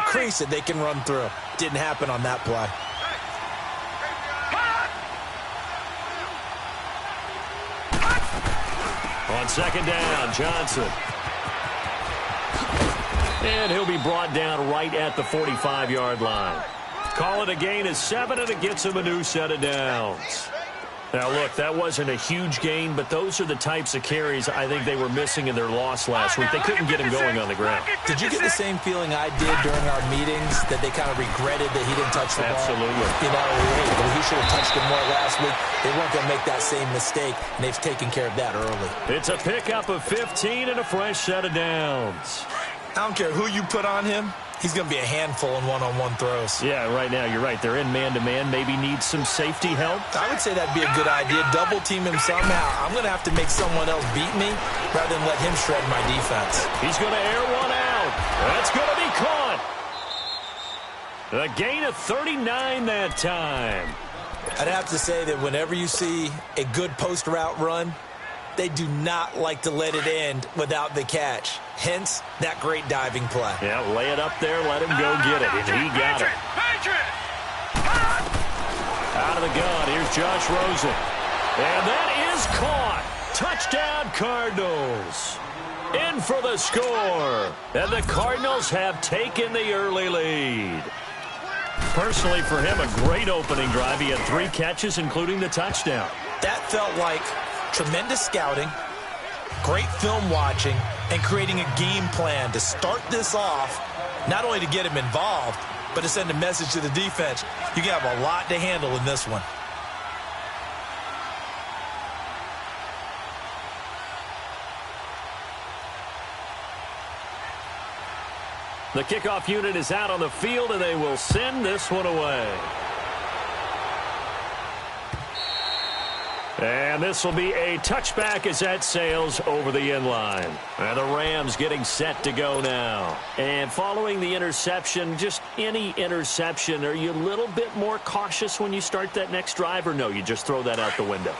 crease that they can run through. Didn't happen on that play. On second down, Johnson. And he'll be brought down right at the 45-yard line. Call it a gain of 7, and it gets him a new set of downs. Now, look, that wasn't a huge gain, but those are the types of carries I think they were missing in their loss last week. They couldn't get him going on the ground. Did you get the same feeling I did during our meetings, that they kind of regretted that he didn't touch the ball? Absolutely. You know, hey, he should have touched it more last week. They weren't going to make that same mistake, and they've taken care of that early. It's a pickup of 15 and a fresh set of downs. I don't care who you put on him. He's going to be a handful in one-on-one throws. Yeah, right now, you're right. They're in man-to-man. Maybe need some safety help. I would say that'd be a good idea. Double-team him somehow. I'm going to have to make someone else beat me rather than let him shred my defense. He's going to air one out. That's going to be caught. A gain of 39 that time. I'd have to say that whenever you see a good post route run, they do not like to let it end without the catch. Hence, that great diving play. Yeah, lay it up there, let him go get it, and he got it. Out of the gun, here's Josh Rosen. And that is caught. Touchdown, Cardinals. In for the score. And the Cardinals have taken the early lead. Personally, for him, a great opening drive. He had 3 catches, including the touchdown. That felt like tremendous scouting, great film watching, and creating a game plan to start this off, not only to get him involved, but to send a message to the defense. You can have a lot to handle in this one. The kickoff unit is out on the field, and they will send this one away. And this will be a touchback as that sails over the end line. And the Rams getting set to go now. And following the interception, just any interception, are you a little bit more cautious when you start that next drive, or no, you just throw that out the window?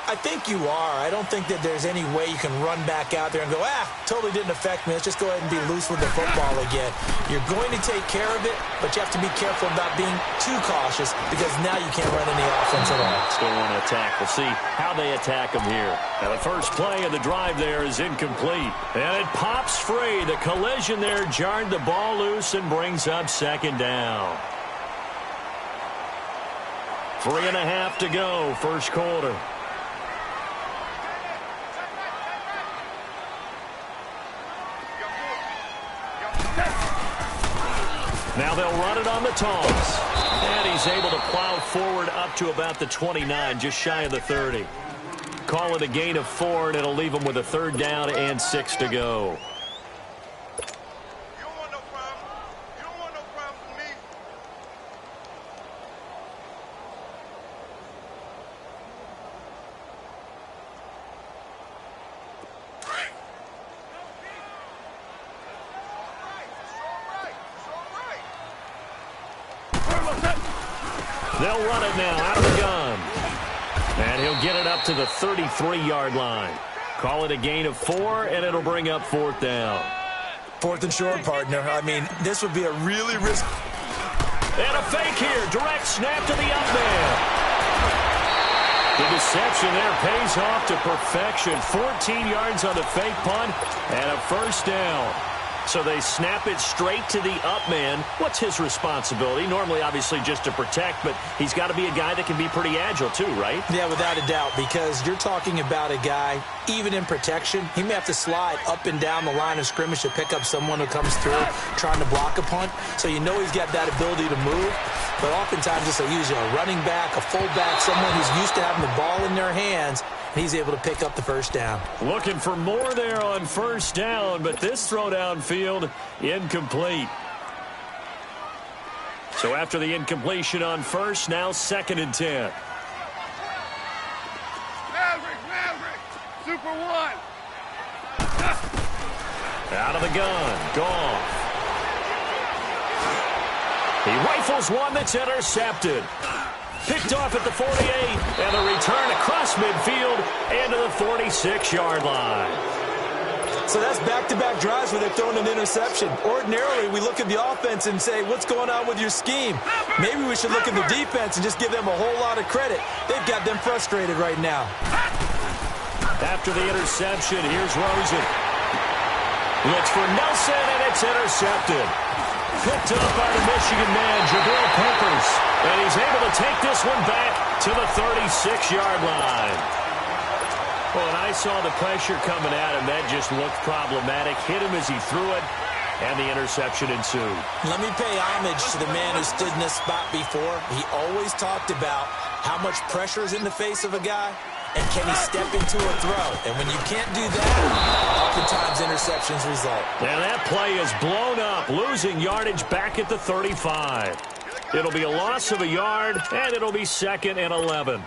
I think you are. I don't think that there's any way you can run back out there and go, totally didn't affect me. Let's just go ahead and be loose with the football again. You're going to take care of it, but you have to be careful about being too cautious because now you can't run any offense at all. Still want to attack. We'll see how they attack them here. Now the first play of the drive there is incomplete. And it pops free. The collision there jarred the ball loose and brings up second down. 3.5 to go, first quarter. Now they'll run it on the toss. And he's able to plow forward up to about the 29, just shy of the 30. Call it a gain of 4, and it'll leave him with a 3rd down and 6 to go. They'll run it now out of the gun. And he'll get it up to the 33-yard line. Call it a gain of 4, and it'll bring up 4th down. 4th and short, partner. I mean, this would be a really risky. And a fake here. Direct snap to the up man. The deception there pays off to perfection. 14 yards on the fake punt and a first down. So they snap it straight to the up man. What's his responsibility? Normally, obviously, just to protect, but he's got to be a guy that can be pretty agile too, right? Yeah, without a doubt, because you're talking about a guy, even in protection, he may have to slide up and down the line of scrimmage to pick up someone who comes through trying to block a punt. So you know he's got that ability to move. But oftentimes, it's usually a running back, a fullback, someone who's used to having the ball in their hands. He's able to pick up the first down. Looking for more there on first down, but this throw downfield incomplete. So after the incompletion on first, now 2nd and 10. Maverick, Super One. Out of the gun, Goff. He rifles one that's intercepted. Picked off at the 48, and the return across midfield and to the 46-yard line. So that's back-to-back drives where they're throwing an interception. Ordinarily, we look at the offense and say, what's going on with your scheme? Maybe we should look at the defense and just give them a whole lot of credit. They've got them frustrated right now. After the interception, here's Rosen. Looks for Nelson, and it's intercepted. Picked up by the Michigan man, Jabril Peppers. And he's able to take this one back to the 36-yard line. Well, when I saw the pressure coming at him, that just looked problematic. Hit him as he threw it, and the interception ensued. Let me pay homage to the man who stood in this spot before. He always talked about how much pressure is in the face of a guy, and can he step into a throw. And when you can't do that, oftentimes interceptions result. Now that play is blown up, losing yardage back at the 35. It'll be a loss of a yard, and it'll be 2nd and 11.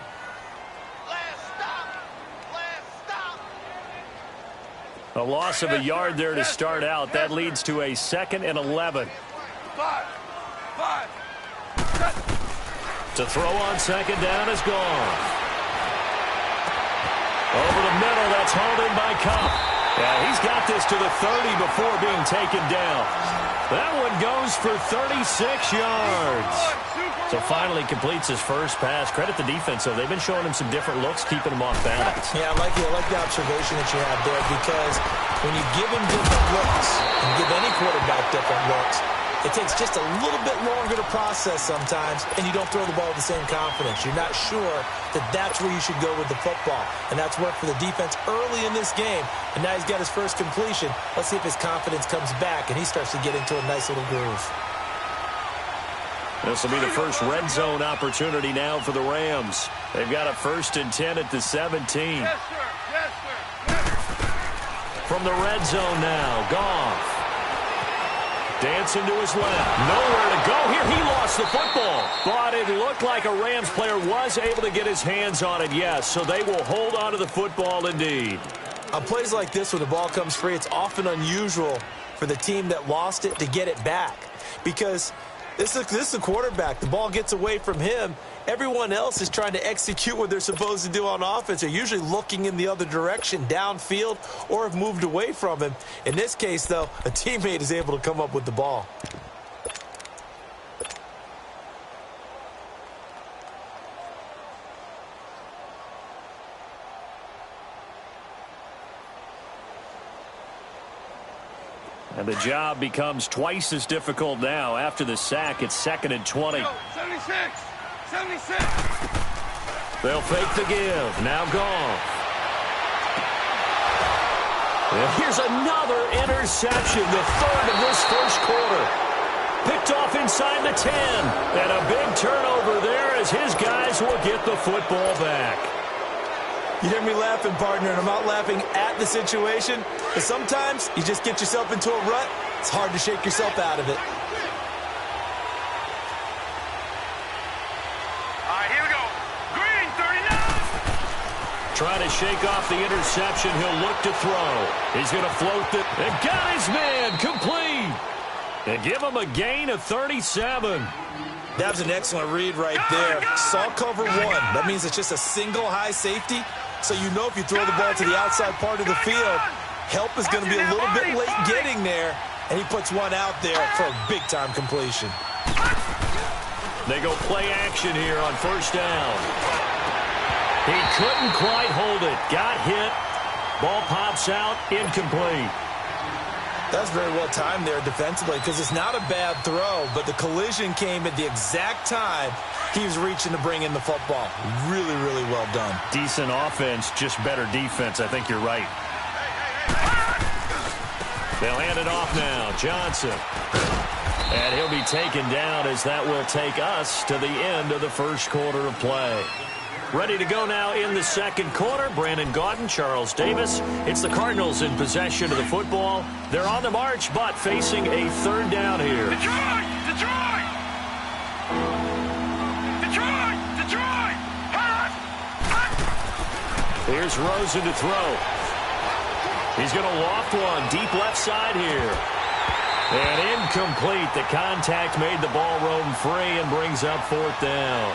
A loss of a yard there to start out. That leads to a 2nd and 11. To throw on 2nd down is gone. Over the middle, that's hauled in by Cup. Yeah, he's got this to the 30 before being taken down. That one goes for 36 yards. So finally completes his first pass. Credit the defense, though. They've been showing him some different looks, keeping him off balance. Yeah, I like the observation that you have there, because when you give him different looks and give any quarterback different looks, it takes just a little bit longer to process sometimes, and you don't throw the ball with the same confidence. You're not sure that that's where you should go with the football, and that's worked for the defense early in this game, and now he's got his first completion. Let's see if his confidence comes back and he starts to get into a nice little groove. This will be the first red zone opportunity now for the Rams. They've got a 1st and 10 at the 17. Yes, sir. Yes, sir. From the red zone now, Goff. Dancing to his left. Nowhere to go here. He lost the football. But it looked like a Rams player was able to get his hands on it, yes. So they will hold on to the football indeed. On plays like this, when the ball comes free, it's often unusual for the team that lost it to get it back. Because this is the quarterback. The ball gets away from him. Everyone else is trying to execute what they're supposed to do on offense. They're usually looking in the other direction, downfield, or have moved away from him. In this case, though, a teammate is able to come up with the ball. And the job becomes twice as difficult now. After the sack, it's 2nd and 20. 76! 76! They'll fake the give. Now Goff. Here's another interception, the 3rd of this first quarter. Picked off inside the 10. And a big turnover there as his guys will get the football back. You hear me laughing, partner, and I'm not laughing at the situation. But sometimes you just get yourself into a rut. It's hard to shake yourself out of it. All right, here we go. Green, 39. Trying to shake off the interception. He'll look to throw. He's going to float it. And got his man complete. And give him a gain of 37. That was an excellent read right there. Saw cover 1. That means it's just a single high safety. So you know if you throw the ball to the outside part of the field, help is going to be a little bit late getting there. And he puts one out there for a big-time completion. They go play action here on 1st down. He couldn't quite hold it. Got hit. Ball pops out. Incomplete. That's very well timed there defensively, because it's not a bad throw, but the collision came at the exact time he was reaching to bring in the football. Really, really well done. Decent offense, just better defense. I think you're right. They'll hand it off now. Johnson. And he'll be taken down as that will take us to the end of the first quarter of play. Ready to go now in the 2nd quarter. Brandon Gaudin, Charles Davis. It's the Cardinals in possession of the football. They're on the march, but facing a 3rd down here. Detroit! Detroit! Detroit! Detroit! Here's Rosen to throw. He's going to loft one deep left side here. And incomplete. The contact made the ball roam free and brings up 4th down.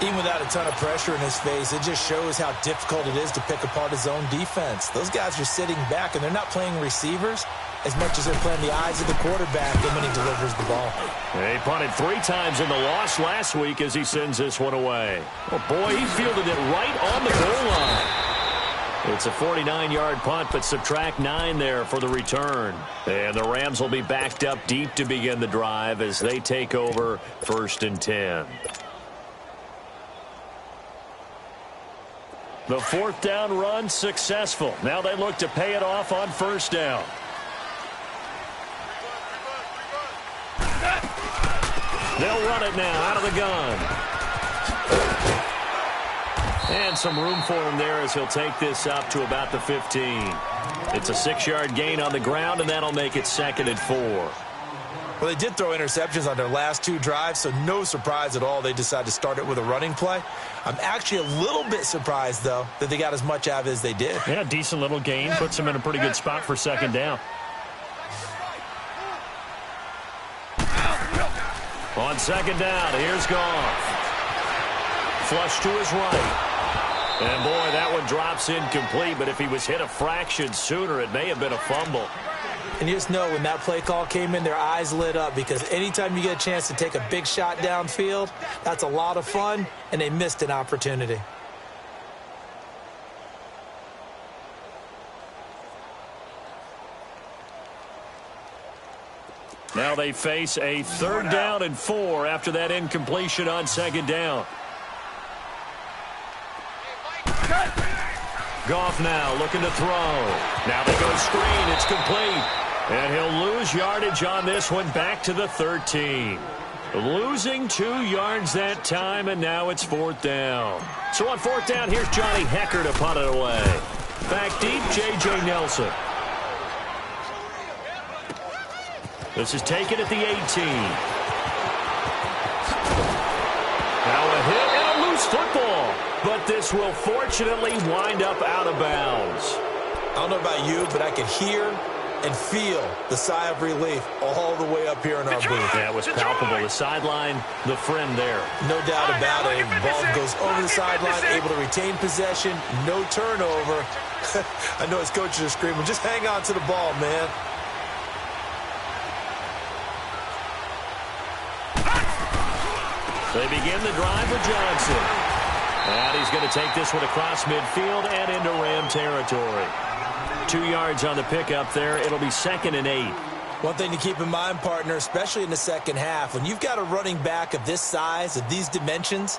Even without a ton of pressure in his face, it just shows how difficult it is to pick apart his own defense. Those guys are sitting back, and they're not playing receivers as much as they're playing the eyes of the quarterback and when he delivers the ball. He punted 3 times in the loss last week as he sends this one away. Oh, boy, he fielded it right on the goal line. It's a 49-yard punt, but subtract 9 there for the return. And the Rams will be backed up deep to begin the drive as they take over 1st and 10. The 4th down run successful. Now they look to pay it off on 1st down. They'll run it now out of the gun. And some room for him there as he'll take this up to about the 15. It's a 6-yard gain on the ground, and that'll make it 2nd and 4. Well, they did throw interceptions on their last 2 drives, so no surprise at all they decided to start it with a running play. I'm actually a little bit surprised, though, that they got as much out of it as they did. Yeah, decent little gain. Puts them in a pretty good spot for 2nd down. On 2nd down, here's Goff. Flush to his right. And, boy, that one drops incomplete, but if he was hit a fraction sooner, it may have been a fumble. And you just know when that play call came in, their eyes lit up because anytime you get a chance to take a big shot downfield, that's a lot of fun, and they missed an opportunity. Now they face a 3rd down and 4 after that incompletion on 2nd down. Goff now looking to throw. Now they go screen. It's complete. And he'll lose yardage on this one back to the 13. Losing 2 yards that time, and now it's 4th down. So on 4th down, here's Johnny Hecker to punt it away. Back deep, J.J. Nelson. This is taken at the 18. Now a hit and a loose football. But this will fortunately wind up out of bounds. I don't know about you, but I can hear and feel the sigh of relief all the way up here in our booth. That was palpable. The sideline, the friend there. No doubt about it. The ball goes over the sideline, able to retain possession, no turnover. I know his coaches are screaming, just hang on to the ball, man. They begin the drive with Johnson. And he's going to take this one across midfield and into Ram territory. 2 yards on the pickup there. It'll be 2nd and 8. One thing to keep in mind, partner, especially in the second half, when you've got a running back of this size, of these dimensions,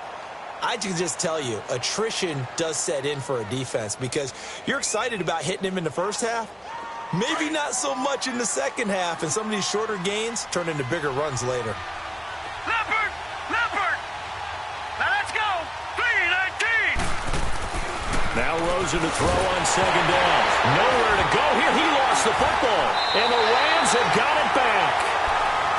I can just tell you, attrition does set in for a defense because you're excited about hitting him in the first half. Maybe not so much in the second half, and some of these shorter gains turn into bigger runs later. Leopard! Leopard! Now let's go! 3-19! Now Rosen to throw on 2nd down. Nowhere to go here. He lost the football. And the Rams have got it back.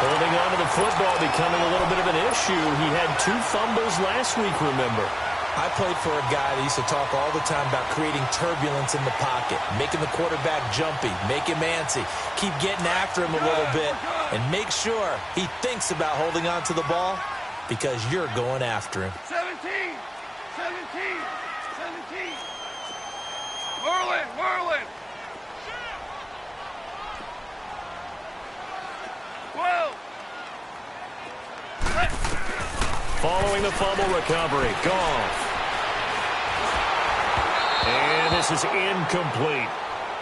Holding on to the football becoming a little bit of an issue. He had 2 fumbles last week, remember. I played for a guy that used to talk all the time about creating turbulence in the pocket, making the quarterback jumpy, make him antsy, keep getting after him a little bit, and make sure he thinks about holding on to the ball because you're going after him. 17! 17! 17! Whirling! Whirling! 12! Following the fumble recovery, Goff. And this is incomplete.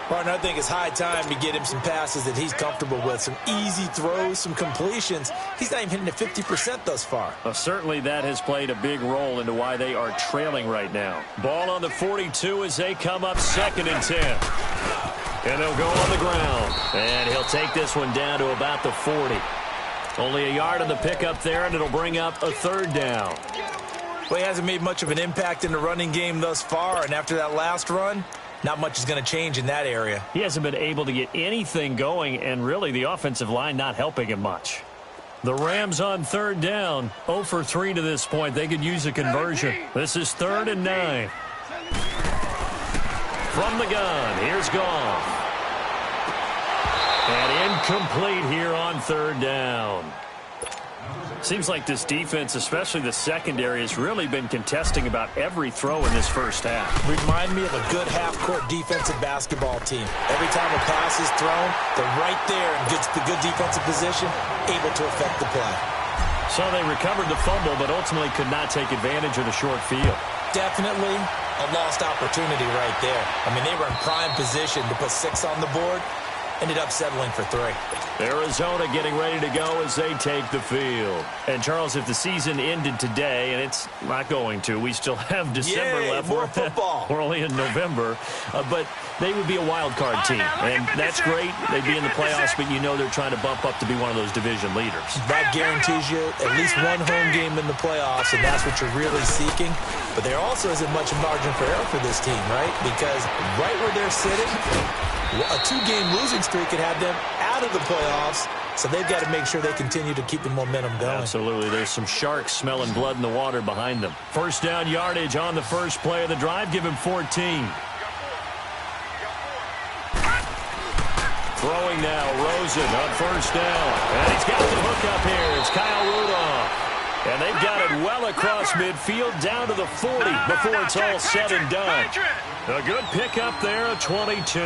Partner, I think it's high time to get him some passes that he's comfortable with, some easy throws, some completions. He's not even hitting at 50% thus far. Well, certainly that has played a big role into why they are trailing right now. Ball on the 42 as they come up 2nd and 10. And they'll go on the ground. And he'll take this one down to about the 40. Only a yard on the pickup there, and it'll bring up a 3rd down. Well, he hasn't made much of an impact in the running game thus far, and after that last run, not much is going to change in that area. He hasn't been able to get anything going, and really the offensive line not helping him much. The Rams on 3rd down, 0 for 3 to this point. They could use a conversion. This is 3rd and 9. From the gun, here's Goff. And incomplete here on 3rd down. Seems like this defense, especially the secondary, has really been contesting about every throw in this first half. Remind me of a good half-court defensive basketball team. Every time a pass is thrown, they're right there and gets the good defensive position, able to affect the play. So they recovered the fumble, but ultimately could not take advantage of the short field. Definitely a lost opportunity right there. I mean, they were in prime position to put 6 on the board. Ended up settling for 3. Arizona getting ready to go as they take the field. And, Charles, if the season ended today, and it's not going to, we still have December left. More football. We're only in November. But they would be a wild card team. And that's great. They'd be in the playoffs, but you know they're trying to bump up to be one of those division leaders. That guarantees you at least one home game in the playoffs, and that's what you're really seeking. But there also isn't much margin for error for this team, right? Because right where they're sitting, a 2-game losing streak could have them out of the playoffs, so they've got to make sure they continue to keep the momentum going. Absolutely. There's some sharks smelling blood in the water behind them. First down yardage on the first play of the drive. Give him 14. Throwing now, Rosen on first down. And he's got the hook up here. It's Kyle Rudolph. And they've got it well across midfield down to the 40 before it's all said and done. A good pickup there, a 22.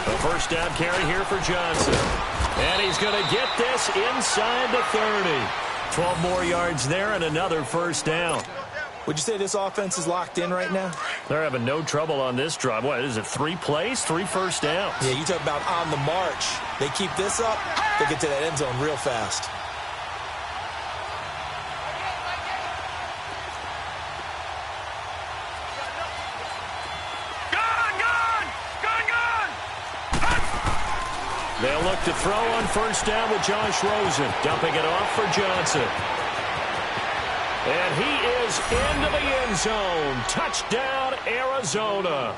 A first down carry here for Johnson. And he's going to get this inside the 30. 12 more yards there and another first down. Would you say this offense is locked in right now? They're having no trouble on this drive. What is it, 3 plays, 3 first downs? Yeah, you talk about on the march. They keep this up, they get to that end zone real fast. They'll look to throw on first down with Josh Rosen. Dumping it off for Johnson. And he is into the end zone. Touchdown, Arizona.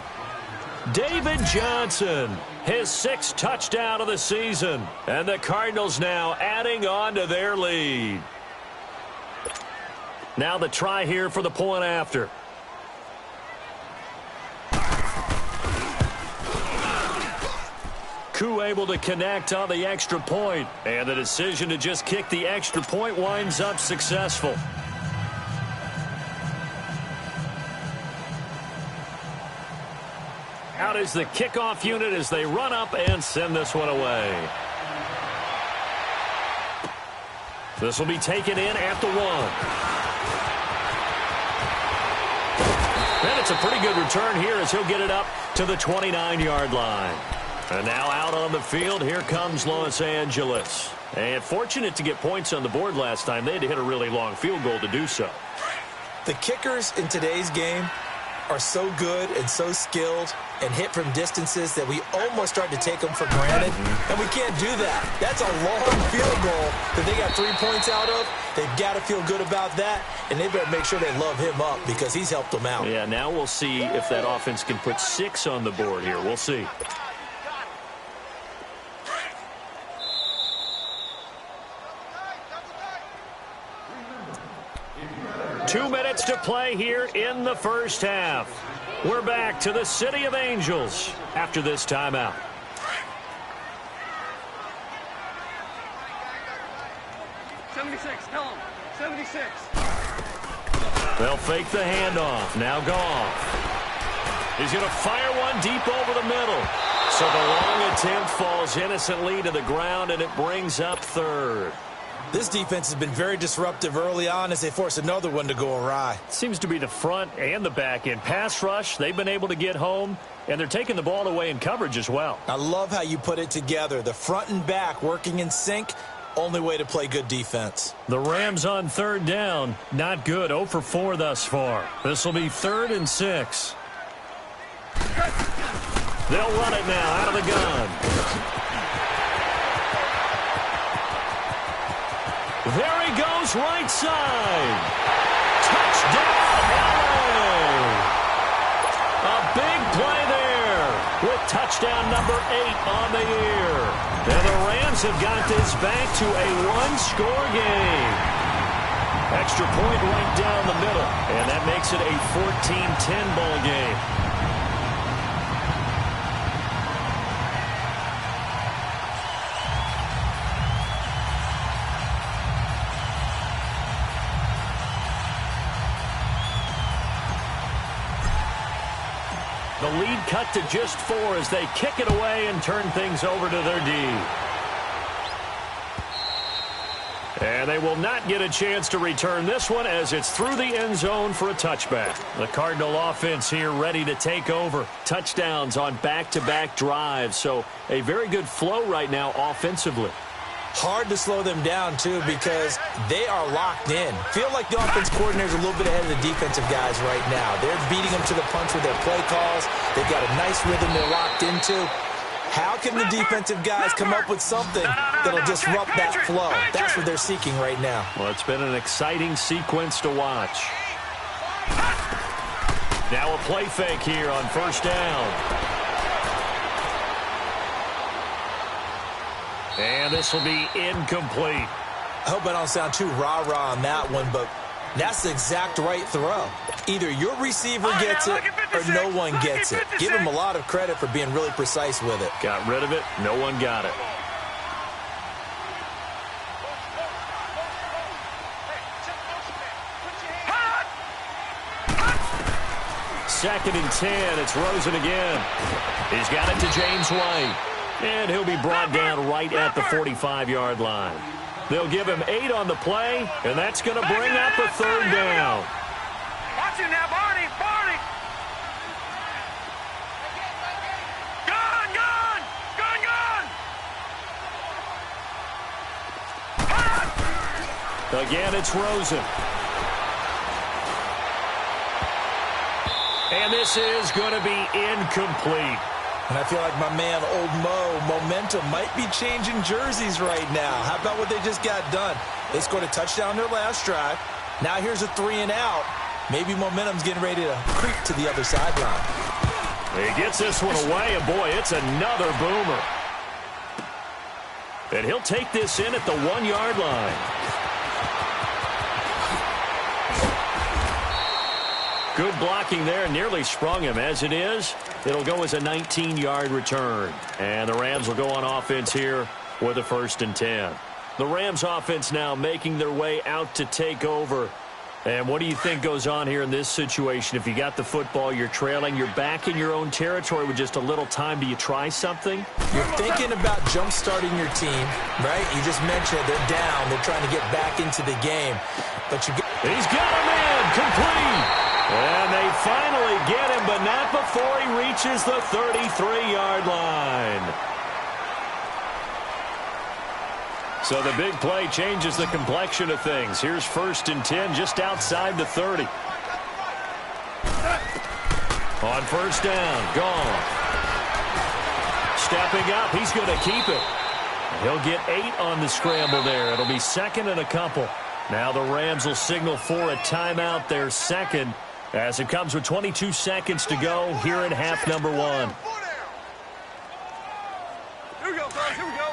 David Johnson, his 6th touchdown of the season. And the Cardinals now adding on to their lead. Now the try here for the point after. Koo able to connect on the extra point. And the decision to just kick the extra point winds up successful. Out is the kickoff unit as they run up and send this one away. This will be taken in at the 1. And it's a pretty good return here as he'll get it up to the 29-yard line. And now out on the field, here comes Los Angeles. And fortunate to get points on the board last time. They had to hit a really long field goal to do so. The kickers in today's game are so good and so skilled and hit from distances that we almost start to take them for granted. And we can't do that. That's a long field goal that they got 3 points out of. They've got to feel good about that, and they better make sure they love him up because he's helped them out. Yeah, now we'll see if that offense can put 6 on the board here. We'll see. Two minutes to play here in the first half. We're back to the City of Angels after this timeout. Tell him. 76. They'll fake the handoff. Now Goff. He's going to fire one deep over the middle. So the long attempt falls innocently to the ground, and it brings up 3rd. This defense has been very disruptive early on as they force another one to go awry. Seems to be the front and the back end. Pass rush, they've been able to get home, and they're taking the ball away in coverage as well. I love how you put it together. The front and back working in sync, only way to play good defense. The Rams on 3rd down, not good. 0 for 4 thus far. This will be 3rd and 6. They'll run it now out of the gun. There he goes, right side. Touchdown, LA. A big play there with touchdown number 8 on the year. And the Rams Rams have got this back to a one-score game. Extra point right down the middle, and that makes it a 14-10 ball game. The lead cut to just 4 as they kick it away and turn things over to their D. And they will not get a chance to return this one as it's through the end zone for a touchback. The Cardinal offense here ready to take over. Touchdowns on back-to-back drives, so a very good flow right now offensively. Hard to slow them down, too, because they are locked in. Feel like the offense coordinator is a little bit ahead of the defensive guys right now. They're beating them to the punch with their play calls. They've got a nice rhythm they're locked into. How can the defensive guys come up with something that'll disrupt that flow? That's what they're seeking right now. Well, it's been an exciting sequence to watch. Now a play fake here on first down. And this will be incomplete. I hope I don't sound too rah-rah on that one, but that's the exact right throw. Either your receiver gets it or no one gets it. Give him a lot of credit for being really precise with it. Got rid of it. No one got it. Second and 10. It's Rosen again. He's got it to James White. And he'll be brought down right at the 45-yard line. They'll give him 8 on the play, and that's going to bring up a third down. Watch it now, Barney! Barney! Gone! Gone! Gone! Gone! Again, it's Rosen. And this is going to be incomplete. And I feel like my man, Old Mo, momentum might be changing jerseys right now. How about what they just got done? They scored a touchdown their last drive. Now here's a 3 and out. Maybe momentum's getting ready to creep to the other sideline. He gets this one away, and boy, it's another boomer. And he'll take this in at the 1-yard line. Good blocking there, nearly sprung him. As it is, it'll go as a 19-yard return. And the Rams will go on offense here with a 1st and 10. The Rams offense now making their way out to take over. And what do you think goes on here in this situation? If you got the football, you're trailing, you're back in your own territory with just a little time. Do you try something? You're thinking about jump-starting your team, right? You just mentioned they're down. They're trying to get back into the game. But He's got him in, complete. And they finally get him, but not before he reaches the 33-yard line. So the big play changes the complexion of things. Here's 1st and 10 just outside the 30. On first down, gone. Stepping up, he's going to keep it. He'll get 8 on the scramble there. It'll be 2nd and a couple. Now the Rams will signal for a timeout, their 2nd, as it comes with 22 seconds to go here in half number 1. Here we go, fellas, here we go.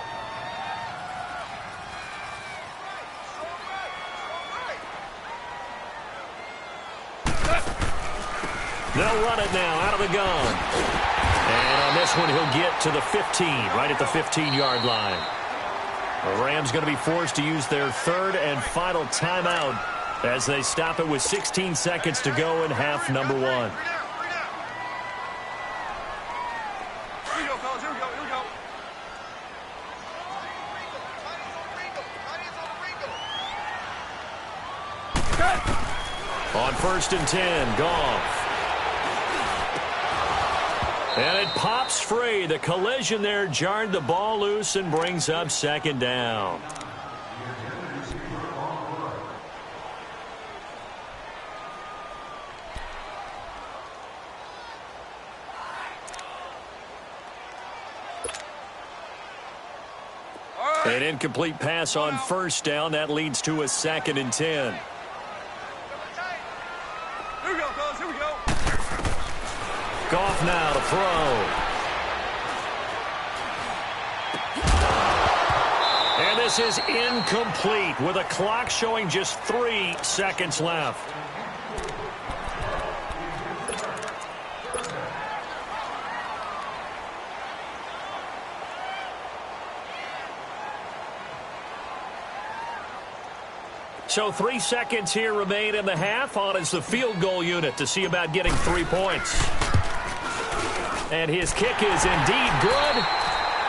They'll run it now out of the gun. And on this one, he'll get to the 15, right at the 15-yard line. The Rams going to be forced to use their 3rd and final timeout as they stop it with 16 seconds to go in half number 1. Here we go, fellas, here we go, here we go. On 1st and 10, Goff. And it pops free. The collision there jarred the ball loose and brings up 2nd down. An incomplete pass on first down. That leads to a 2nd and 10. Here we go, fellas, here we go. Goff now to throw. this is incomplete with a clock showing just 3 seconds left. So 3 seconds here remain in the half. On is the field goal unit to see about getting 3 points. And his kick is indeed good.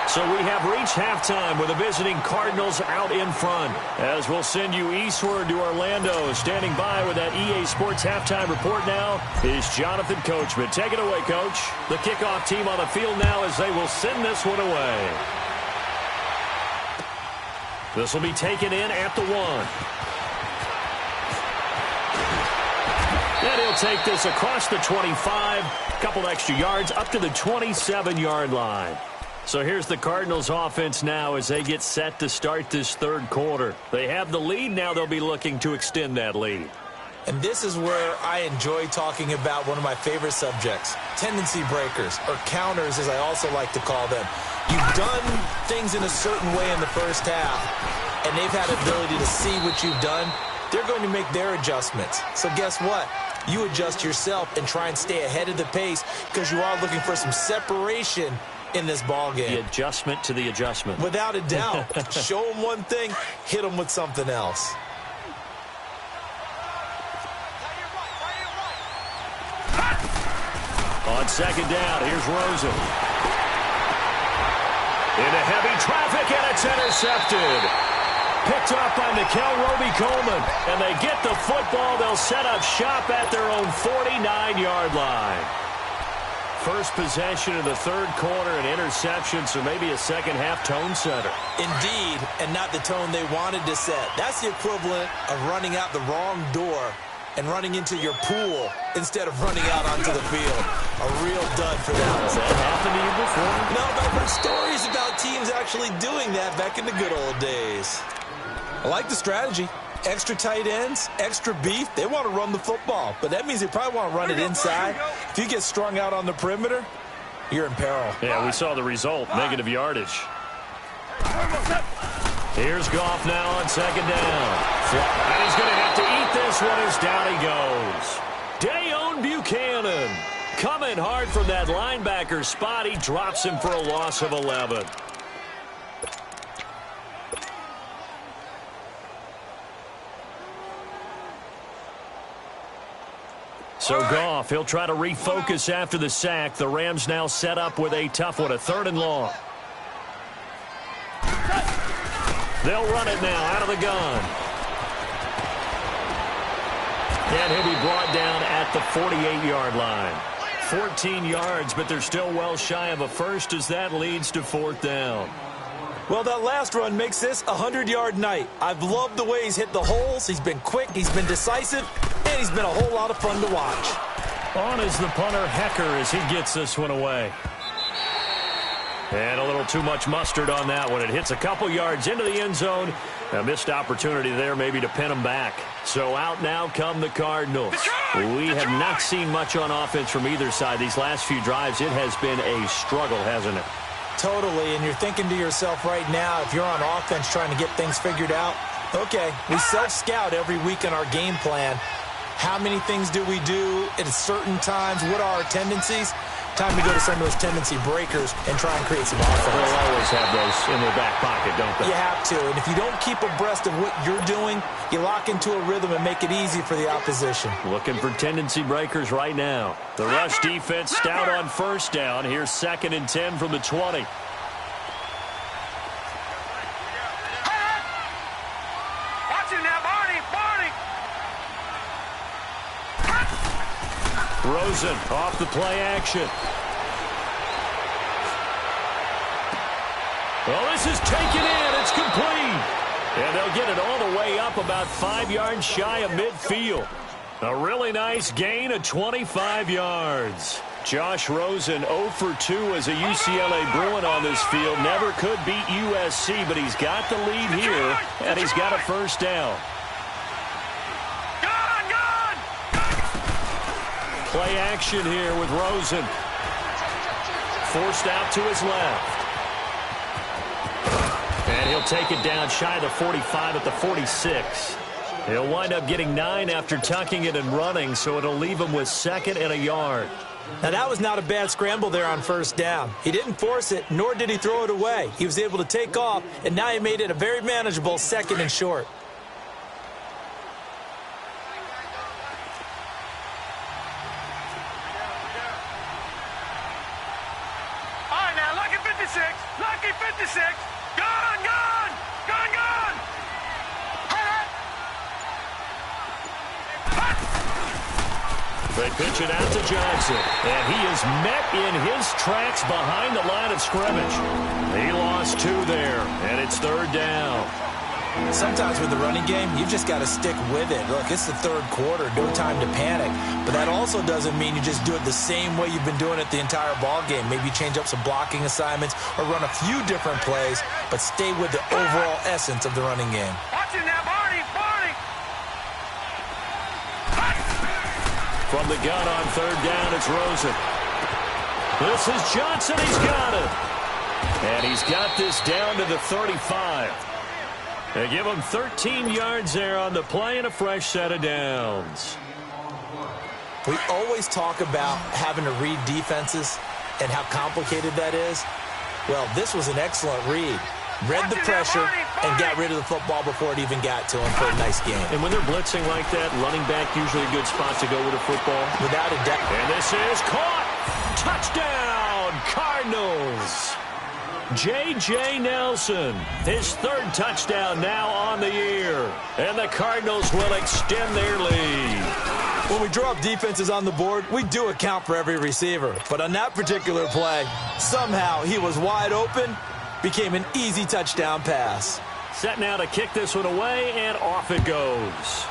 So we have reached halftime with the visiting Cardinals out in front. As we'll send you eastward to Orlando. Standing by with that EA Sports halftime report now is Jonathan Coachman. Take it away, Coach. The kickoff team on the field now as they will send this one away. This will be taken in at the 1. And he'll take this across the 25, a couple extra yards up to the 27-yard line. So here's the Cardinals offense now as they get set to start this third quarter. They have the lead. Now they'll be looking to extend that lead. And this is where I enjoy talking about one of my favorite subjects, tendency breakers, or counters as I also like to call them. You've done things in a certain way in the first half, and they've had the ability to see what you've done. They're going to make their adjustments. So guess what? You adjust yourself and try and stay ahead of the pace because you are looking for some separation in this ball game. The adjustment to the adjustment. Without a doubt. Show them one thing, hit them with something else. On second down, here's Rosen. Into heavy traffic, and it's intercepted. Picked off by Mikel Roby-Coleman. And they get the football. They'll set up shop at their own 49-yard line. First possession of the third quarter, an interception, so maybe a second-half tone setter. Indeed, and not the tone they wanted to set. That's the equivalent of running out the wrong door and running into your pool instead of running out onto the field. A real dud for them. Has that happened to you before? No, but I've heard stories about teams actually doing that back in the good old days. I like the strategy. Extra tight ends, extra beef. They want to run the football, but that means they probably want to run it inside. If you get strung out on the perimeter, you're in peril. Yeah, we saw the result, negative yardage. Here's Goff now on second down. And he's going to have to eat this one as down he goes. Dayon Buchanan coming hard from that linebacker spot. He drops him for a loss of 11. So Goff, he'll try to refocus after the sack. The Rams now set up with a tough one, a 3rd and long. They'll run it now out of the gun. And he'll be brought down at the 48-yard line. 14 yards, but they're still well shy of a first as that leads to 4th down. Well, that last run makes this a 100-yard night. I've loved the way he's hit the holes. He's been quick, he's been decisive, and he's been a whole lot of fun to watch. On is the punter, Hecker, as he gets this one away. And a little too much mustard on that one. It hits a couple yards into the end zone. A missed opportunity there maybe to pin him back. So out now come the Cardinals. We have not seen much on offense from either side. These last few drives, it has been a struggle, hasn't it? Totally, and you're thinking to yourself right now, if you're on offense trying to get things figured out, okay, we self-scout every week in our game plan. How many things do we do at certain times? What are our tendencies? Time to go to some of those tendency breakers and try and create some offense. They'll always have those in their back pocket, don't they? You have to, and if you don't keep abreast of what you're doing, you lock into a rhythm and make it easy for the opposition. Looking for tendency breakers right now. The rush defense stout on 1st down. Here's 2nd and 10 from the 20. Rosen off the play action. Well, this is taken in. It's complete. And they'll get it all the way up about 5 yards shy of midfield. A really nice gain of 25 yards. Josh Rosen 0 for 2 as a UCLA Bruin on this field. Never could beat USC, but he's got the lead here, and he's got a 1st down. Play action here with Rosen. Forced out to his left. And he'll take it down shy of the 45 at the 46. He'll wind up getting 9 after tucking it and running, so it'll leave him with 2nd and a yard. Now, that was not a bad scramble there on 1st down. He didn't force it, nor did he throw it away. He was able to take off, and now he made it a very manageable 2nd and short. All right, now, lucky 56. Lucky 56. Gone, gone. Gone, gone. They pitch it out to Johnson, and he is met in his tracks behind the line of scrimmage. He lost 2 there, and it's 3rd down. Sometimes with the running game, you've just got to stick with it. Look, it's the 3rd quarter, no time to panic. But that also doesn't mean you just do it the same way you've been doing it the entire ball game. Maybe you change up some blocking assignments or run a few different plays, but stay with the overall essence of the running game. Watch it now, Barney, Barney. From the gun on 3rd down, it's Rosen. This is Johnson. He's got it. And he's got this down to the 35. They give him 13 yards there on the play and a fresh set of downs. We always talk about having to read defenses and how complicated that is. Well, this was an excellent read. Read the pressure and got rid of the football before it even got to him for a nice game. And when they're blitzing like that, running back usually a good spot to go with a football. Without a doubt. And this is caught. Touchdown, Cardinals. J.J. Nelson, his 3rd touchdown now on the year. And the Cardinals will extend their lead. When we draw up defenses on the board, we do account for every receiver. But on that particular play, somehow he was wide open, became an easy touchdown pass. Set now to kick this one away, and off it goes.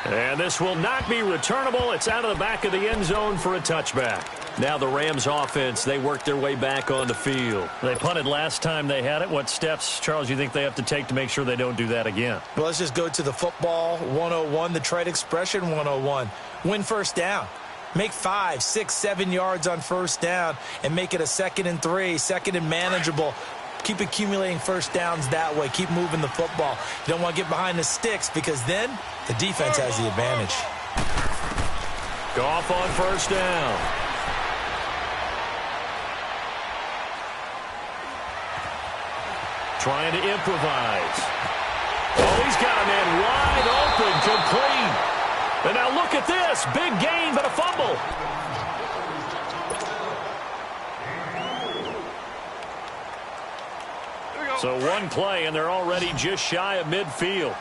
And this will not be returnable. It's out of the back of the end zone for a touchback. Now the Rams offense, they worked their way back on the field. They punted last time they had it. What steps, Charles, you think they have to take to make sure they don't do that again? Well, let's just go to the football 101, the trade expression 101. Win 1st down. Make 5, 6, 7 yards on 1st down and make it a 2nd and 3, 2nd and manageable. Keep accumulating 1st downs that way. Keep moving the football. You don't want to get behind the sticks because then the defense has the advantage. Goff on 1st down. Trying to improvise. Oh, he's got a man wide open, complete. And now look at this. Big gain, but a fumble. So 1 play, and they're already just shy of midfield.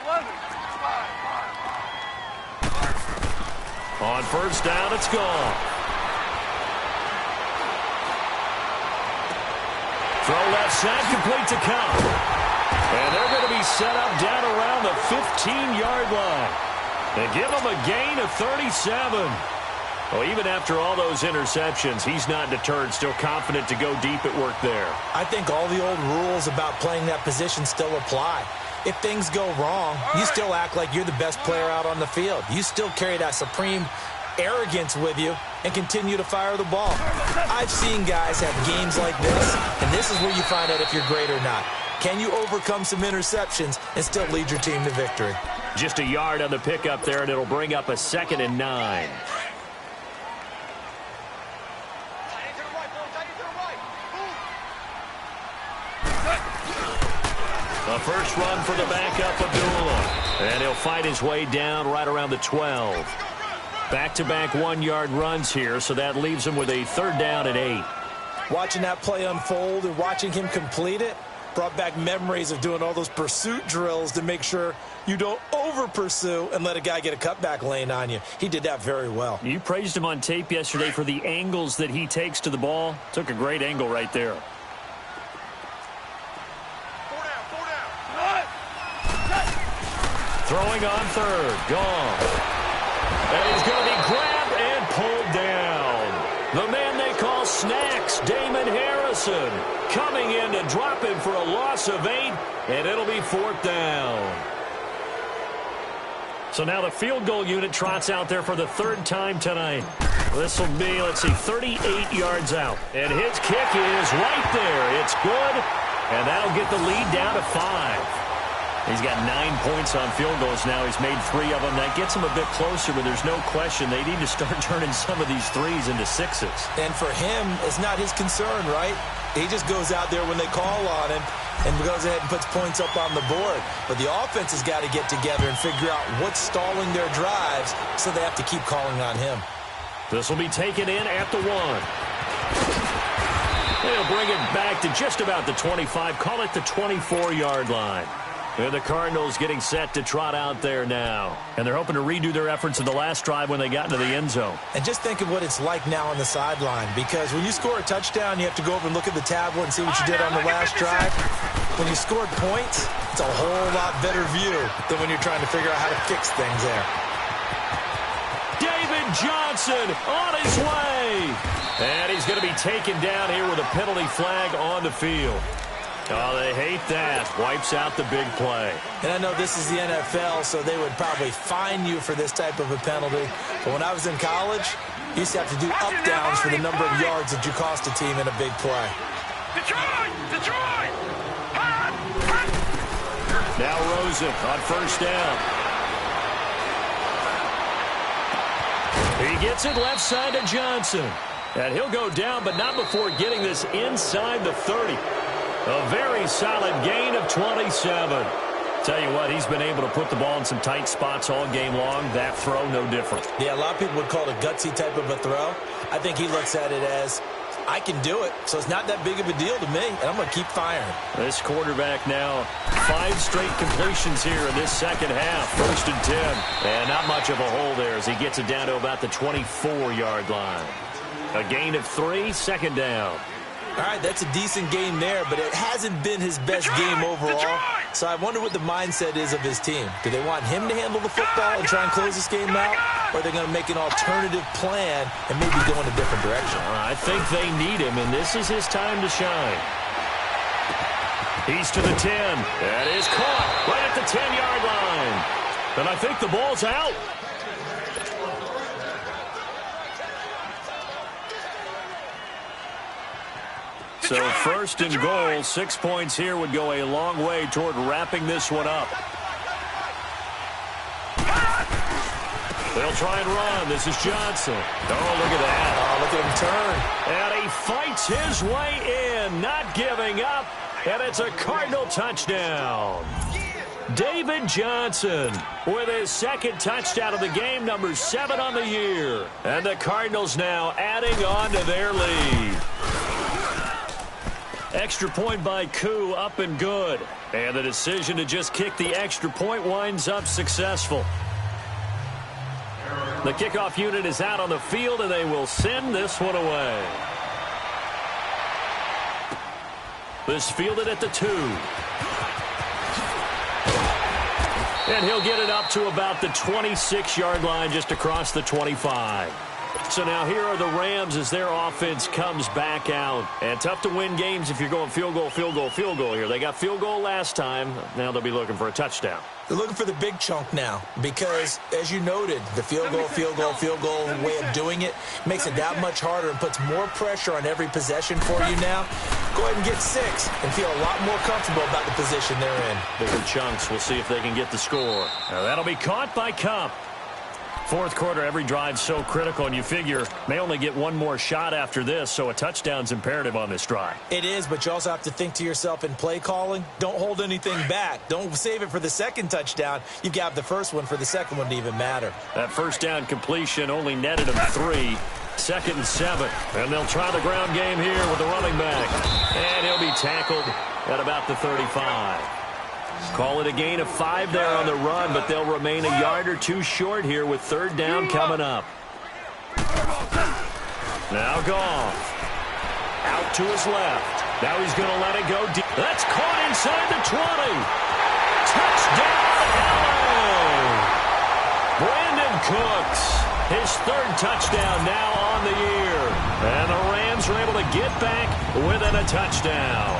11. On 1st down, it's gone. Throw left side, complete to Cobb. And they're going to be set up down around the 15-yard line. They give him a gain of 37. Well, even after all those interceptions, he's not deterred, still confident to go deep at work there. I think all the old rules about playing that position still apply. If things go wrong, you still act like you're the best player out on the field. You still carry that supreme arrogance with you and continue to fire the ball. I've seen guys have games like this, and this is where you find out if you're great or not. Can you overcome some interceptions and still lead your team to victory? Just a yard on the pickup there, and it'll bring up a 2nd and 9. A first run for the backup, Abdullah. And he'll fight his way down right around the 12. Back-to-back 1-yard runs here, so that leaves him with a 3rd down and 8. Watching that play unfold and watching him complete it brought back memories of doing all those pursuit drills to make sure you don't over-pursue and let a guy get a cutback lane on you. He did that very well. You praised him on tape yesterday for the angles that he takes to the ball. Took a great angle right there. Throwing on 3rd, gone. And he's going to be grabbed and pulled down. The man they call Snacks, Damon Harrison, coming in to drop him for a loss of 8, and it'll be 4th down. So now the field goal unit trots out there for the third time tonight. This will be, let's see, 38 yards out. And his kick is right there. It's good, and that'll get the lead down to 5. He's got 9 points on field goals now. He's made 3 of them. That gets him a bit closer, but there's no question they need to start turning some of these threes into 6s. And for him, it's not his concern, right? He just goes out there when they call on him and goes ahead and puts points up on the board. But the offense has got to get together and figure out what's stalling their drives, so they have to keep calling on him. This will be taken in at the 1. They'll bring it back to just about the 25. Call it the 24-yard line. And the Cardinals getting set to trot out there now. And they're hoping to redo their efforts in the last drive when they got into the end zone. And just think of what it's like now on the sideline, because when you score a touchdown, you have to go over and look at the tablet and see what you did on the last drive. When you scored points, it's a whole lot better view than when you're trying to figure out how to fix things there. David Johnson on his way. And he's going to be taken down here with a penalty flag on the field. Oh, they hate that. Wipes out the big play. And I know this is the NFL, so they would probably fine you for this type of a penalty. But when I was in college, you used to have to do up-downs for the number of yards that you cost a team in a big play. Detroit! Detroit! Now Rosen on first down. He gets it left side to Johnson. And he'll go down, but not before getting this inside the 30. A very solid gain of 27. Tell you what, he's been able to put the ball in some tight spots all game long. That throw, no different. Yeah, a lot of people would call it a gutsy type of a throw. I think he looks at it as, I can do it, so it's not that big of a deal to me, and I'm going to keep firing. This quarterback now, 5 straight completions here in this second half. 1st and 10. And not much of a hole there as he gets it down to about the 24-yard line. A gain of 3, second down. All right, that's a decent game there, but it hasn't been his best game overall. So I wonder what the mindset is of his team. Do they want him to handle the football and try and close this game out? Or are they going to make an alternative plan and maybe go in a different direction? I think they need him, and this is his time to shine. He's to the 10. That is caught right at the 10-yard line. And I think the ball's out. So 1st and goal, 6 points here would go a long way toward wrapping this one up. They'll try and run. This is Johnson. Oh, look at that. Oh, look at him turn. And he fights his way in, not giving up. And it's a Cardinal touchdown. David Johnson with his 2nd touchdown of the game, number 7 on the year. And the Cardinals now adding on to their lead. Extra point by Koo, up and good. And the decision to just kick the extra point winds up successful. The kickoff unit is out on the field, and they will send this one away. This fielded at the 2. And he'll get it up to about the 26-yard line, just across the 25. So now here are the Rams as their offense comes back out. And tough to win games if you're going field goal, field goal, field goal here. They got field goal last time. Now they'll be looking for a touchdown. They're looking for the big chunk now because, as you noted, the field goal way of doing it makes it that much harder and puts more pressure on every possession for you now. Go ahead and get 6 and feel a lot more comfortable about the position they're in. Bigger chunks. We'll see if they can get the score. Now that'll be caught by Cup. 4th quarter, every drive's so critical, and you figure may only get one more shot after this, so a touchdown's imperative on this drive. It is, but you also have to think to yourself in play calling, don't hold anything back. Don't save it for the 2nd touchdown. You've got the 1st one for the 2nd one to even matter. That 1st down completion only netted him 3. 2nd and 7. And they'll try the ground game here with the running back. And he'll be tackled at about the 35. Call it a gain of 5 there on the run, but they'll remain a yard or 2 short here with 3rd down coming up. Now Goff. Out to his left. Now he's going to let it go deep. That's caught inside the 20. Touchdown, LA! Brandon Cooks, his 3rd touchdown now on the year. And the Rams are able to get back within a touchdown.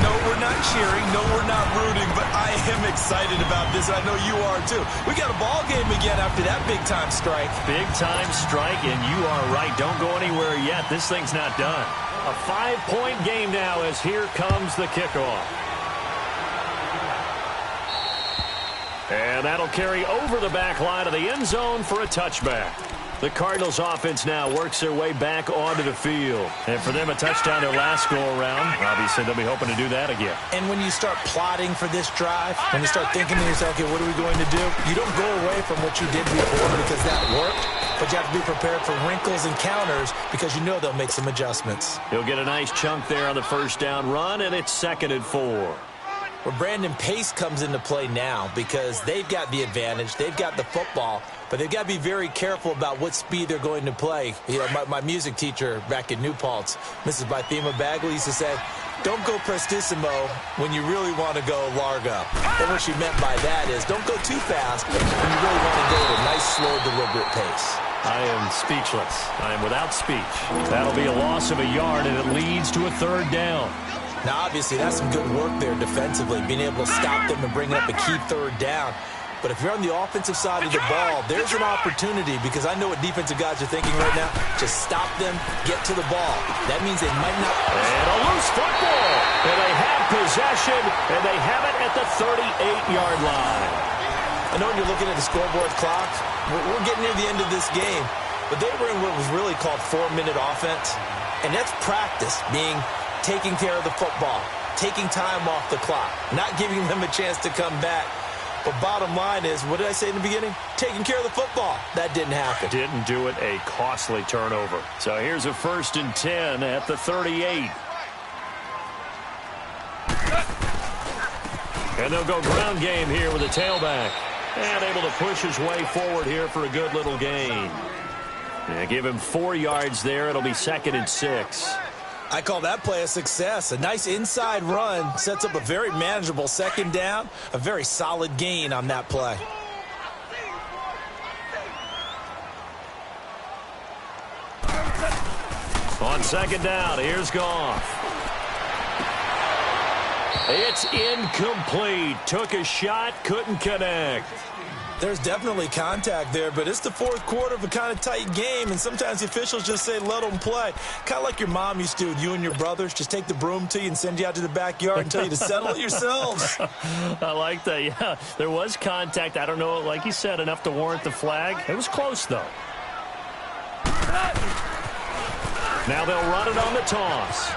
No, we're not cheering. No, we're not rooting. But I am excited about this. I know you are, too. We got a ball game again after that big-time strike. Big-time strike, and you are right. Don't go anywhere yet. This thing's not done. A 5-point game now as here comes the kickoff. And that'll carry over the back line of the end zone for a touchback. The Cardinals offense now works their way back onto the field. And for them, a touchdown their last go-around. Obviously, they'll be hoping to do that again. And when you start plotting for this drive, when you start thinking to yourself, okay, what are we going to do? You don't go away from what you did before because that worked, but you have to be prepared for wrinkles and counters because you know they'll make some adjustments. He'll get a nice chunk there on the first down run, and it's 2nd and 4. Well, Brandon, pace comes into play now because they've got the advantage. They've got the football, but they've got to be very careful about what speed they're going to play. You know, my music teacher back in New Paltz, Mrs. Bythema Bagley, used to say, don't go prestissimo when you really want to go largo. And what she meant by that is don't go too fast when you really want to go at a nice, slow, deliberate pace. I am speechless. I am without speech. That'll be a loss of a yard, and it leads to a 3rd down. Now, obviously, that's some good work there defensively, being able to stop them and bring up a key 3rd down. But if you're on the offensive side of the ball, there's an opportunity because I know what defensive guys are thinking right now. Just stop them, get to the ball. That means they might not. And a loose football. And they have possession, and they have it at the 38-yard line. I know when you're looking at the scoreboard clock, we're getting near the end of this game. But they were in what was really called 4-minute offense. And that's practice, being taking care of the football, taking time off the clock, not giving them a chance to come back. But bottom line is, what did I say in the beginning? Taking care of the football. That didn't happen. Didn't do it. A costly turnover. So here's a 1st and 10 at the 38. And they'll go ground game here with a tailback. And able to push his way forward here for a good little gain. And give him 4 yards there. It'll be 2nd and 6. I call that play a success. A nice inside run sets up a very manageable 2nd down. A very solid gain on that play. On 2nd down, here's Goff. It's incomplete. Took a shot, couldn't connect. There's definitely contact there, but it's the 4th quarter of a kind of tight game, and sometimes the officials just say, let them play. Kind of like your mom used to do with you and your brothers. Just take the broom to you and send you out to the backyard and tell you to settle it yourselves. I like that, yeah. There was contact. I don't know, like you said, enough to warrant the flag. It was close, though. Now they'll run it on the toss.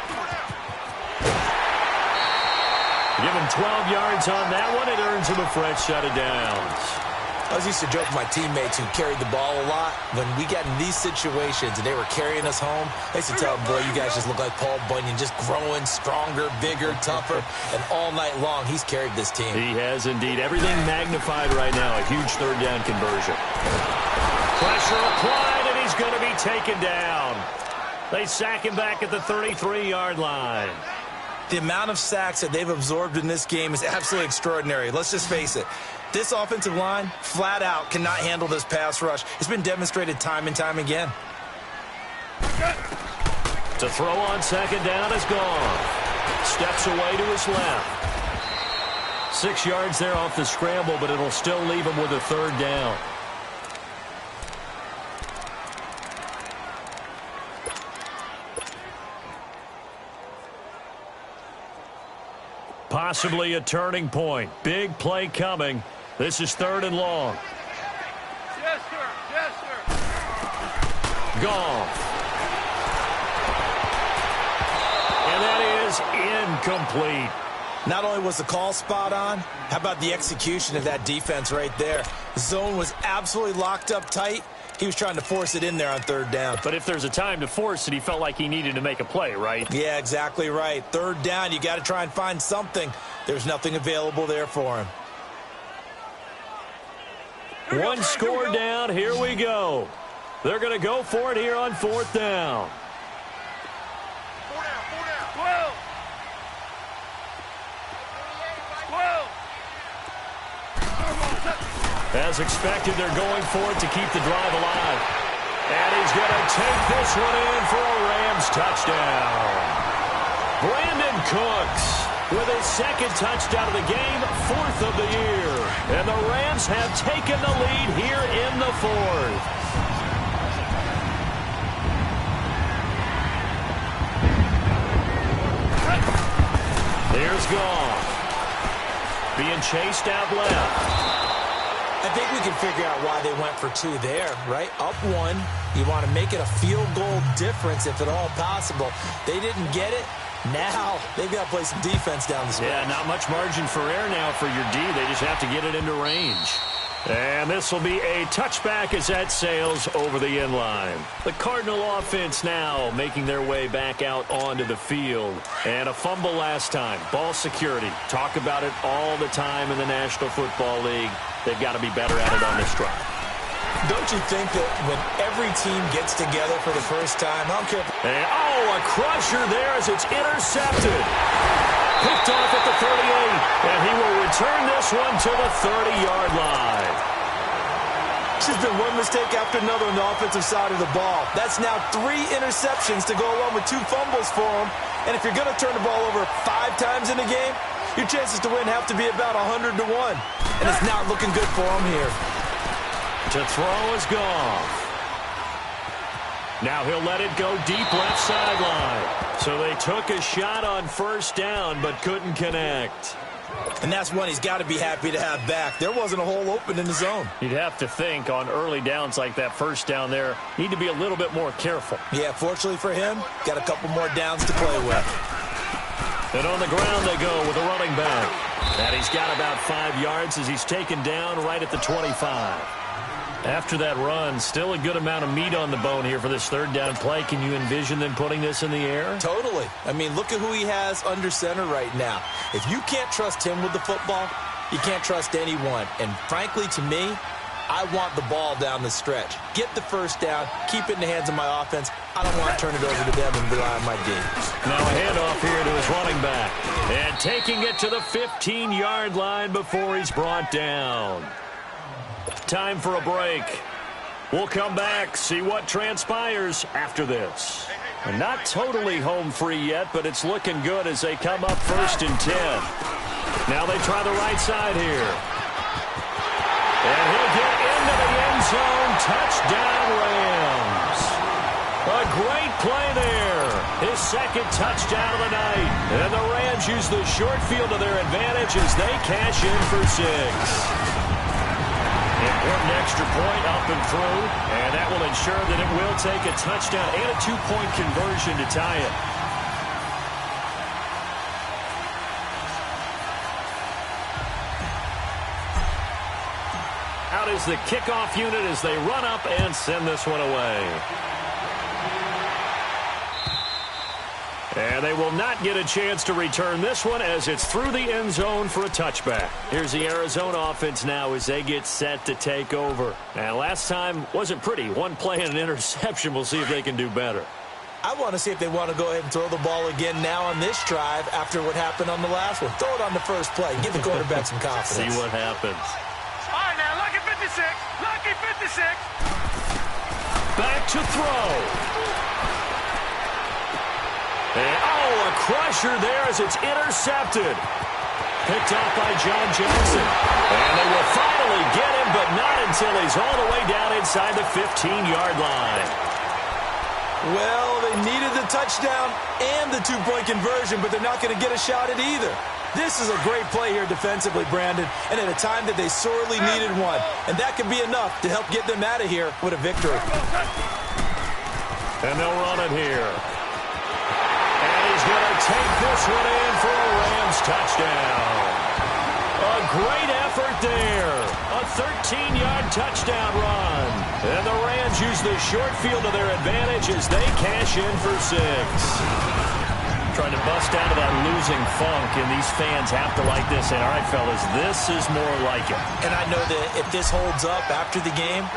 Give him 12 yards on that one. It earns him a fresh set of downs. I was used to joke with my teammates who carried the ball a lot. When we got in these situations and they were carrying us home, I used to tell them, boy, you guys just look like Paul Bunyan, just growing stronger, bigger, tougher. And all night long, he's carried this team. He has indeed. Everything magnified right now. A huge 3rd down conversion. Pressure applied, and he's going to be taken down. They sack him back at the 33-yard line. The amount of sacks that they've absorbed in this game is absolutely extraordinary. Let's just face it. This offensive line, flat out, cannot handle this pass rush. It's been demonstrated time and time again. To throw on 2nd down is gone. Steps away to his left. 6 yards there off the scramble, but it'll still leave him with a 3rd down. Possibly a turning point. Big play coming. This is 3rd and long. Yes, sir. Yes, sir. Goff. And that is incomplete. Not only was the call spot on, how about the execution of that defense right there? The zone was absolutely locked up tight. He was trying to force it in there on 3rd down. But if there's a time to force it, he felt like he needed to make a play, right? Yeah, exactly right. 3rd down, you got to try and find something. There's nothing available there for him. One score down. Here we go. They're going to go for it here on 4th down. 12. 12. As expected, they're going for it to keep the drive alive. And he's going to take this one in for a Rams touchdown. Brandon Cooks with his second touchdown of the game, 4th of the year. And the Rams have taken the lead here in the 4th. Here's Goff. Being chased out left. I think we can figure out why they went for 2 there, right? Up 1. You want to make it a field goal difference if at all possible. They didn't get it. Now they've got to play some defense down the stretch. Yeah, not much margin for error now for your D. They just have to get it into range. And this will be a touchback as that sails over the end line. The Cardinal offense now making their way back out onto the field. And a fumble last time. Ball security. Talk about it all the time in the National Football League. They've got to be better at it on this drive. Don't you think that when every team gets together for the first time, I don't care. And, a crusher there as it's intercepted. Picked off at the 38, and he will return this one to the 30-yard line. It's just been one mistake after another on the offensive side of the ball. That's now 3 interceptions to go along with 2 fumbles for him. And if you're going to turn the ball over 5 times in a game, your chances to win have to be about 100 to 1. And it's not looking good for him here. To throw is Goff. Now he'll let it go deep left sideline. So they took a shot on first down but couldn't connect. And that's one he's got to be happy to have back. There wasn't a hole open in the zone. You'd have to think on early downs like that first down there, need to be a little bit more careful. Yeah, fortunately for him, got a couple more downs to play with. And on the ground they go with a running back. And he's got about 5 yards as he's taken down right at the 25. After that run, still a good amount of meat on the bone here for this 3rd down play. Can you envision them putting this in the air? Totally. I mean, look at who he has under center right now. If you can't trust him with the football, you can't trust anyone. And frankly, to me, I want the ball down the stretch. Get the first down, keep it in the hands of my offense. I don't want to turn it over to them and rely on my D. Now a handoff here to his running back. And taking it to the 15-yard line before he's brought down. Time for a break. We'll come back, see what transpires after this. And not totally home free yet, but it's looking good as they come up 1st and 10. Now they try the right side here. And he'll get into the end zone. Touchdown, Rams. A great play there. His 2nd touchdown of the night. And the Rams use the short field to their advantage as they cash in for 6. Important extra point up and through, and that will ensure that it will take a touchdown and a 2-point conversion to tie it. Out is the kickoff unit as they run up and send this one away. And they will not get a chance to return this one as it's through the end zone for a touchback. Here's the Arizona offense now as they get set to take over. And last time wasn't pretty. 1 play and an interception. We'll see if they can do better. I want to see if they want to go ahead and throw the ball again now on this drive after what happened on the last one. Throw it on the first play. Give the quarterback some confidence. See what happens. All right, now, lucky 56. Lucky 56. Back to throw. And, a crusher there as it's intercepted. Picked off by John Johnson. And they will finally get him, but not until he's all the way down inside the 15-yard line. Well, they needed the touchdown and the 2-point conversion, but they're not going to get a shot at either. This is a great play here defensively, Brandon, and at a time that they sorely needed one. And that could be enough to help get them out of here with a victory. And they'll run it here. He's going to take this one in for a Rams touchdown. A great effort there. A 13-yard touchdown run. And the Rams use the short field to their advantage as they cash in for 6. Trying to bust out of that losing funk, and these fans have to like this. And, all right, fellas, this is more like it. And I know that if this holds up after the game,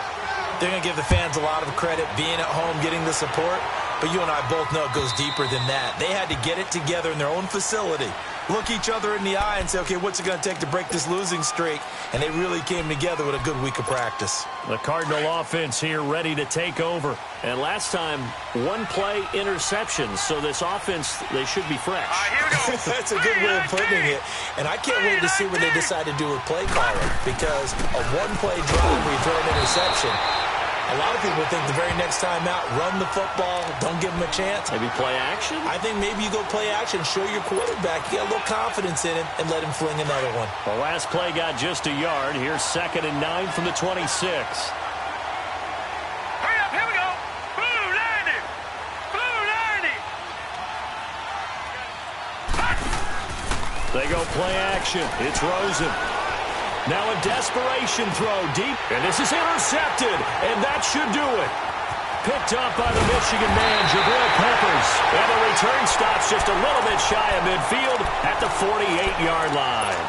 they're going to give the fans a lot of credit being at home, getting the support. But you and I both know it goes deeper than that. They had to get it together in their own facility look each other in the eye and say, okay, what's it going to take to break this losing streak? And they really came together with a good week of practice. The Cardinal offense here ready to take over. And last time, one-play interceptions. So this offense, they should be fresh. Here we go. That's a good way of putting it. And I can't wait to see what they decide to do with play calling, because a one-play drive where you throw an interception, a lot of people think the very next time out, run the football, don't give them a chance. Maybe play action? I think maybe you go play action, show your quarterback, you got a little confidence in him, and let him fling another one. The last play got just a yard. Here's 2nd and 9 from the 26. Hurry up, here we go. Blue 90. Blue 90. They go play action. It's Rosen. Now a desperation throw deep, and this is intercepted, and that should do it. Picked up by the Michigan man, Jabril Peppers, and the return stops just a little bit shy of midfield at the 48-yard line.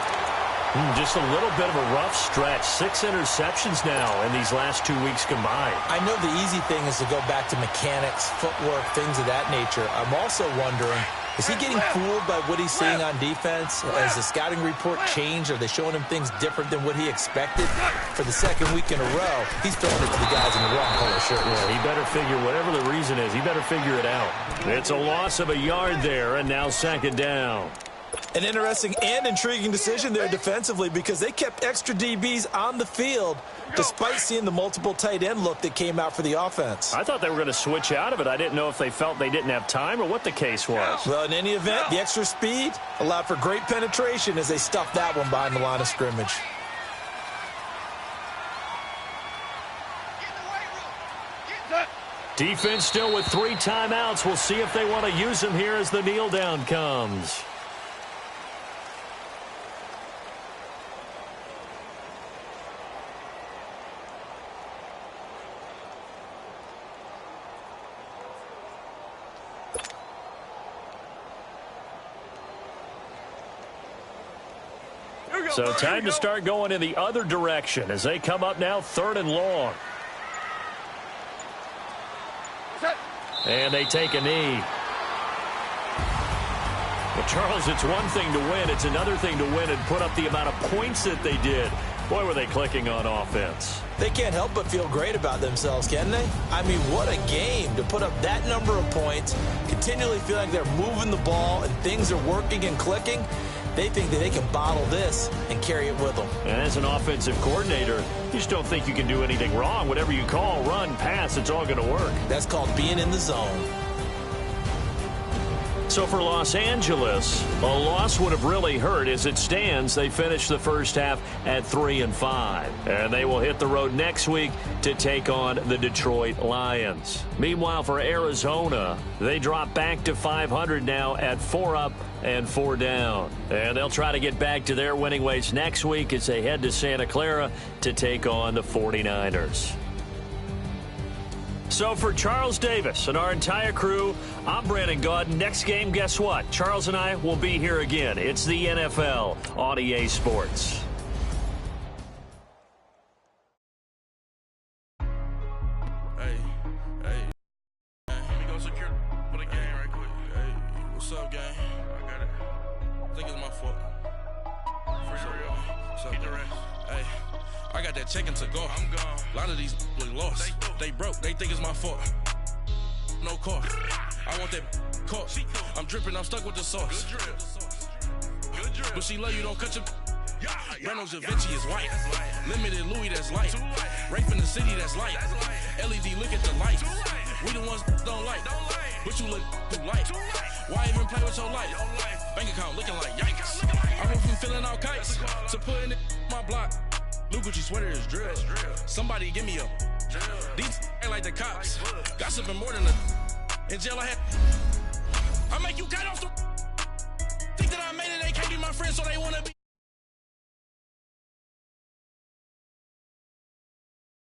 Just a little bit of a rough stretch. 6 interceptions now in these last 2 weeks combined. I know the easy thing is to go back to mechanics, footwork, things of that nature. I'm also wondering, is he getting fooled by what he's seeing on defense? Has the scouting report changed? Are they showing him things different than what he expected? For the second week in a row, he's throwing it to the guys in the wrong color shirt. Yeah, he better figure, whatever the reason is, he better figure it out. It's a loss of a yard there, and now 2nd down. An interesting and intriguing decision there defensively, because they kept extra DBs on the field despite seeing the multiple tight end look that came out for the offense. I thought they were going to switch out of it. I didn't know if they felt they didn't have time or what the case was. Well, in any event, the extra speed allowed for great penetration as they stuffed that one behind the line of scrimmage. Defense still with 3 timeouts. We'll see if they want to use them here as the kneel down comes. So time to start going in the other direction as they come up now 3rd and long. And they take a knee. Well, Charles, it's one thing to win. It's another thing to win and put up the amount of points that they did. Boy, were they clicking on offense. They can't help but feel great about themselves, can they? I mean, what a game to put up that number of points, continually feel like they're moving the ball and things are working and clicking. They think that they can bottle this and carry it with them. And as an offensive coordinator, you just don't think you can do anything wrong. Whatever you call, run, pass, it's all going to work. That's called being in the zone. So for Los Angeles, a loss would have really hurt. As it stands, they finished the first half at 3-5. And they will hit the road next week to take on the Detroit Lions. Meanwhile, for Arizona, they drop back to 500 now at 4 up and 4 down. And they'll try to get back to their winning ways next week as they head to Santa Clara to take on the 49ers. So for Charles Davis and our entire crew, I'm Brandon Gaudin. Next game, guess what? Charles and I will be here again. It's the NFL on EA Sports. Hey, let me go secure for the game right quick. Hey, what's up, gang? I got it. I think it's my fault. For real. What's up, get the rest. Hey, I got that chicken to go. I'm gone. A lot of these look lost. They broke. They think it's my fault. No car. I want that caught. I'm dripping. I'm stuck with the sauce. Good drip. But she love you. Don't cut your. Breno Javinci is white. Limited Louis, that's light. Rape in the city, that's light. LED, look at the light. We the ones don't like. But you look too light. Why even play with your life? Bank account looking like yikes. I went from filling out kites to putting it my block. New Gucci sweater is drill. Somebody give me a. These ain't like the cops. Gossiping more than a. In jail I had. I make you cut off the. Think that I made it, they can't be my friends, so they wanna be.